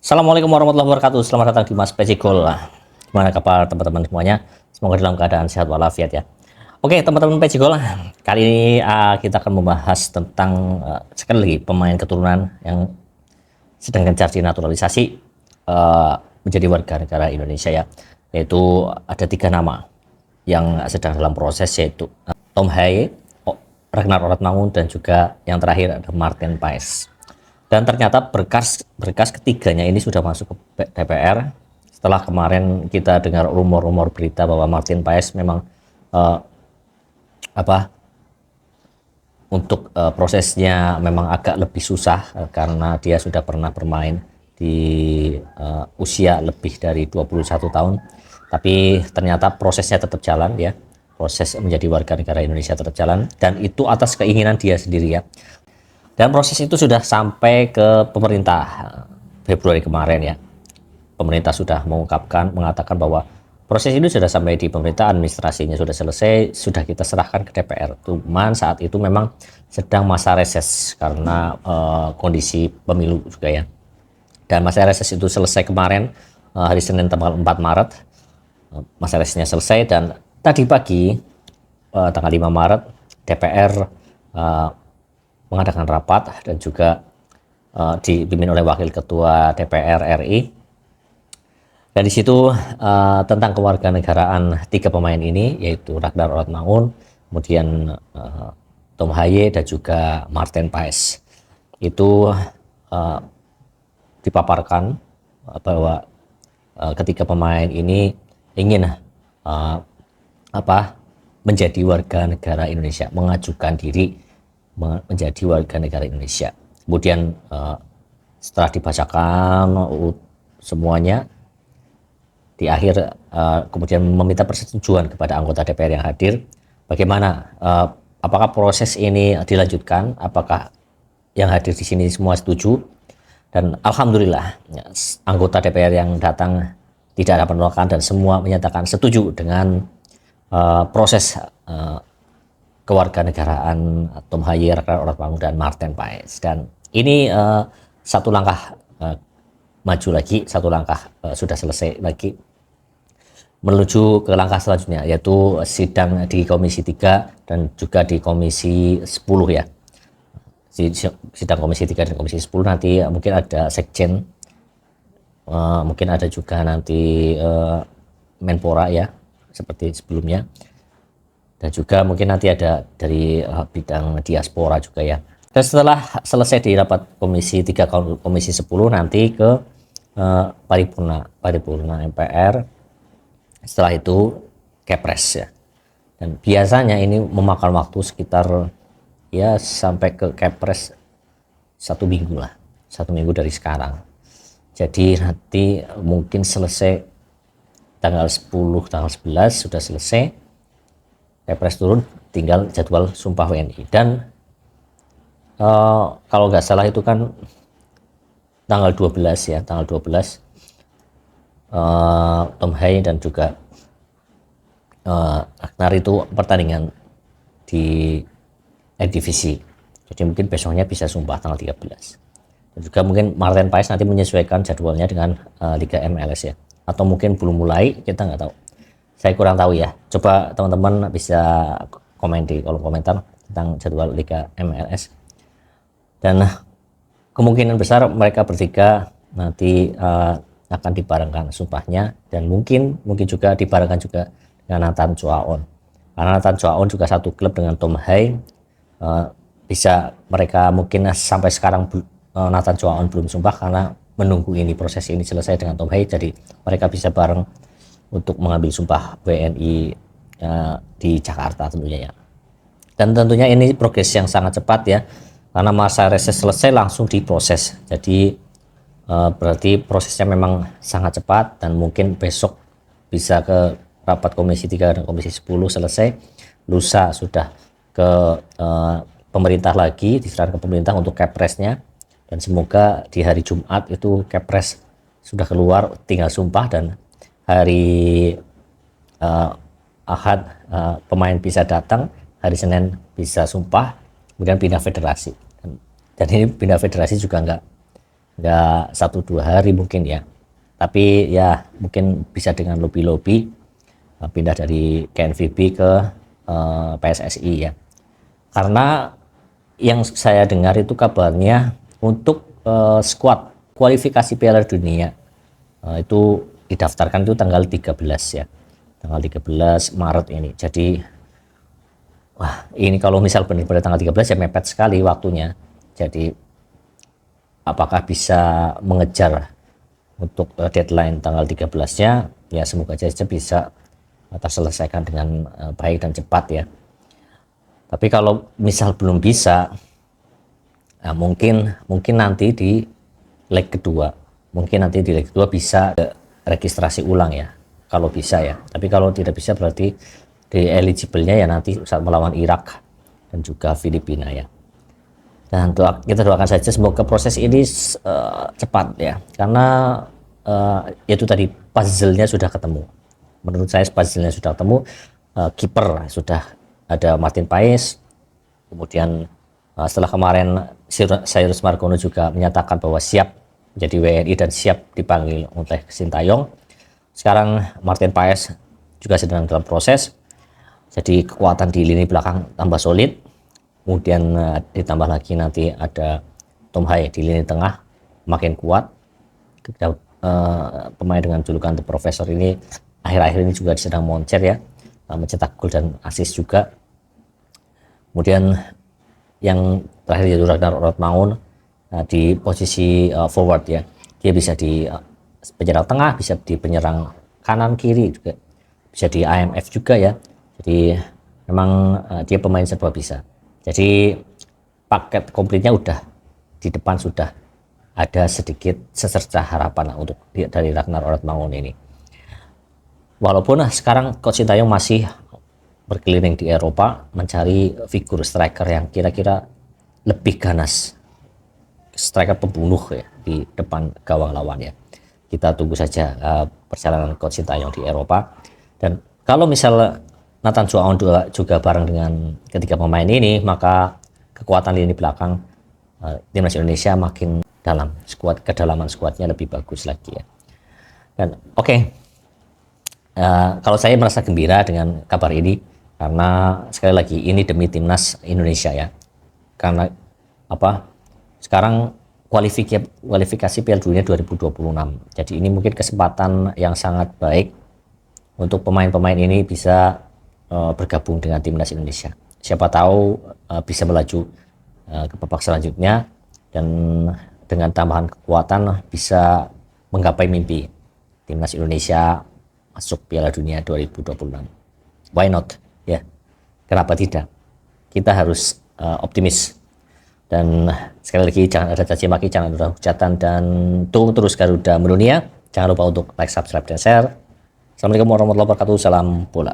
Assalamualaikum warahmatullahi wabarakatuh. Selamat datang di Mas Pecigol. Gimana kabar teman-teman semuanya? Semoga dalam keadaan sehat walafiat ya. Oke teman-teman Pecigol, kali ini kita akan membahas tentang sekali lagi pemain keturunan yang sedang gencar dinaturalisasi menjadi warga negara Indonesia ya. Yaitu ada 3 nama yang sedang dalam proses, yaitu Tom Haye, Ragnar Oratmangun, dan juga yang terakhir ada Martin Paes. Dan ternyata berkas ketiganya ini sudah masuk ke DPR setelah kemarin kita dengar rumor-rumor berita bahwa Martin Paes memang prosesnya memang agak lebih susah karena dia sudah pernah bermain di usia lebih dari 21 tahun. Tapi ternyata prosesnya tetap jalan ya. Proses menjadi warga negara Indonesia tetap jalan, dan itu atas keinginan dia sendiri ya. Dan proses itu sudah sampai ke pemerintah Februari kemarin ya. Pemerintah sudah mengatakan bahwa proses itu sudah sampai di pemerintah, administrasinya sudah selesai, sudah kita serahkan ke DPR. Cuman saat itu memang sedang masa reses karena kondisi pemilu juga ya. Dan masa reses itu selesai kemarin, hari Senin tanggal 4 Maret. Masa resesnya selesai, dan tadi pagi tanggal 5 Maret DPR mengadakan rapat dan juga dipimpin oleh Wakil Ketua DPR RI. Dan di situ tentang kewarganegaraan 3 pemain ini, yaitu Ragnar Oratmangun, kemudian Tom Haye, dan juga Martin Paes, itu dipaparkan bahwa ketiga pemain ini ingin menjadi warga negara Indonesia, mengajukan diri menjadi warga negara Indonesia. Kemudian setelah dibacakan semuanya, di akhir kemudian meminta persetujuan kepada anggota DPR yang hadir. Bagaimana, apakah proses ini dilanjutkan, apakah yang hadir di sini semua setuju? Dan alhamdulillah anggota DPR yang datang tidak ada penolakan dan semua menyatakan setuju dengan proses kewarganegaraan Tom Haye, Ragnar Oratmangun, dan Martin Paes. Dan ini satu langkah maju lagi, satu langkah sudah selesai lagi menuju ke langkah selanjutnya, yaitu sidang di Komisi 3 dan juga di Komisi 10 ya. Sidang Komisi 3 dan Komisi 10 nanti mungkin ada sekjen, mungkin ada juga nanti Menpora ya, seperti sebelumnya. Dan juga mungkin nanti ada dari bidang diaspora juga ya. Dan setelah selesai di rapat Komisi 3 Komisi 10 nanti ke paripurna MPR. Setelah itu Kepres ya. Dan biasanya ini memakan waktu sekitar ya sampai ke Kepres 1 minggu lah, 1 minggu dari sekarang. Jadi nanti mungkin selesai tanggal 10, tanggal 11 sudah selesai. Kepres turun, tinggal jadwal sumpah WNI. Dan kalau nggak salah itu kan tanggal 12 ya, tanggal 12 Tom Haye dan juga Ragnar itu pertandingan di divisi. Jadi mungkin besoknya bisa sumpah tanggal 13. Dan juga mungkin Martin Paes nanti menyesuaikan jadwalnya dengan Liga MLS ya. Atau mungkin belum mulai, kita nggak tahu. Saya kurang tahu ya. Coba teman-teman bisa komen di kolom komentar tentang jadwal Liga MLS. Dan kemungkinan besar mereka bertiga nanti akan dibarengkan sumpahnya, dan mungkin juga dibarengkan juga dengan Nathan Choaon. Karena Nathan Choaon juga satu klub dengan Tom Haye. Bisa mereka mungkin sampai sekarang Nathan Choaon belum sumpah karena menunggu ini proses ini selesai dengan Tom Haye. Jadi mereka bisa bareng untuk mengambil sumpah WNI di Jakarta tentunya ya. Dan tentunya ini progres yang sangat cepat ya, karena masa reses selesai langsung diproses. Jadi berarti prosesnya memang sangat cepat, dan mungkin besok bisa ke rapat Komisi 3 dan Komisi 10 selesai, lusa sudah ke pemerintah lagi, diserahkan ke pemerintah untuk Kepresnya, dan semoga di hari Jumat itu Kepres sudah keluar, tinggal sumpah, dan hari Ahad pemain bisa datang, hari Senin bisa sumpah, kemudian pindah federasi. Dan ini pindah federasi juga nggak 1-2 hari mungkin ya, tapi ya mungkin bisa dengan lobby pindah dari KNVB ke PSSI ya, karena yang saya dengar itu kabarnya untuk skuad kualifikasi Piala Dunia itu didaftarkan itu tanggal 13 ya, tanggal 13 Maret ini. Jadi wah, ini kalau misal benar-benar tanggal 13 ya mepet sekali waktunya. Jadi apakah bisa mengejar untuk deadline tanggal 13-nya? Ya semoga saja bisa terselesaikan dengan baik dan cepat ya. Tapi kalau misal belum bisa, nah mungkin nanti di leg kedua, bisa registrasi ulang ya, kalau bisa ya. Tapi kalau tidak bisa berarti di eligible-nya ya nanti saat melawan Irak dan juga Filipina ya. Dan kita doakan saja semoga proses ini cepat ya, karena itu tadi puzzle-nya sudah ketemu. Menurut saya puzzle-nya sudah ketemu, kiper sudah ada Martin Paes, kemudian setelah kemarin Cyrus Margono juga menyatakan bahwa siap menjadi WNI dan siap dipanggil oleh Sintayong. Sekarang Martin Paes juga sedang dalam proses, jadi kekuatan di lini belakang tambah solid. Kemudian ditambah lagi nanti ada Tom Hai di lini tengah makin kuat. Pemain dengan julukan The Professor ini akhir-akhir ini juga sedang moncer ya, mencetak gol dan assist juga. Kemudian yang terakhir yaitu Ragnar Ortmaun di posisi forward ya, dia bisa di penyerang tengah, bisa di penyerang kanan kiri juga, bisa di IMF juga ya. Jadi memang dia pemain serba bisa. Jadi paket komplitnya udah di depan, sudah ada sedikit secercah harapan untuk dari Ragnar Ortmaun ini. Walaupun sekarang Coach Sintayong masih berkeliling di Eropa mencari figur striker yang kira-kira lebih ganas, striker pembunuh ya di depan gawang lawan ya. Kita tunggu saja perjalanan Coach Sintayong di Eropa. Dan kalau misal Nathan Chuaon juga bareng dengan ketiga pemain ini, maka kekuatan lini belakang timnas Indonesia makin dalam, kedalaman skuadnya lebih bagus lagi ya. Dan kalau saya merasa gembira dengan kabar ini, karena sekali lagi ini demi timnas Indonesia ya. Karena sekarang kualifikasi Piala Dunia 2026. Jadi ini mungkin kesempatan yang sangat baik untuk pemain-pemain ini bisa bergabung dengan timnas Indonesia. Siapa tahu bisa melaju ke babak selanjutnya, dan dengan tambahan kekuatan bisa menggapai mimpi timnas Indonesia masuk Piala Dunia 2026. Why not? Ya, kenapa tidak? Kita harus optimis. Dan sekali lagi jangan ada caci maki, jangan ada hujatan, dan tunggu terus Garuda mendunia. Jangan lupa untuk like, subscribe, dan share. Assalamualaikum warahmatullahi wabarakatuh. Salam bola.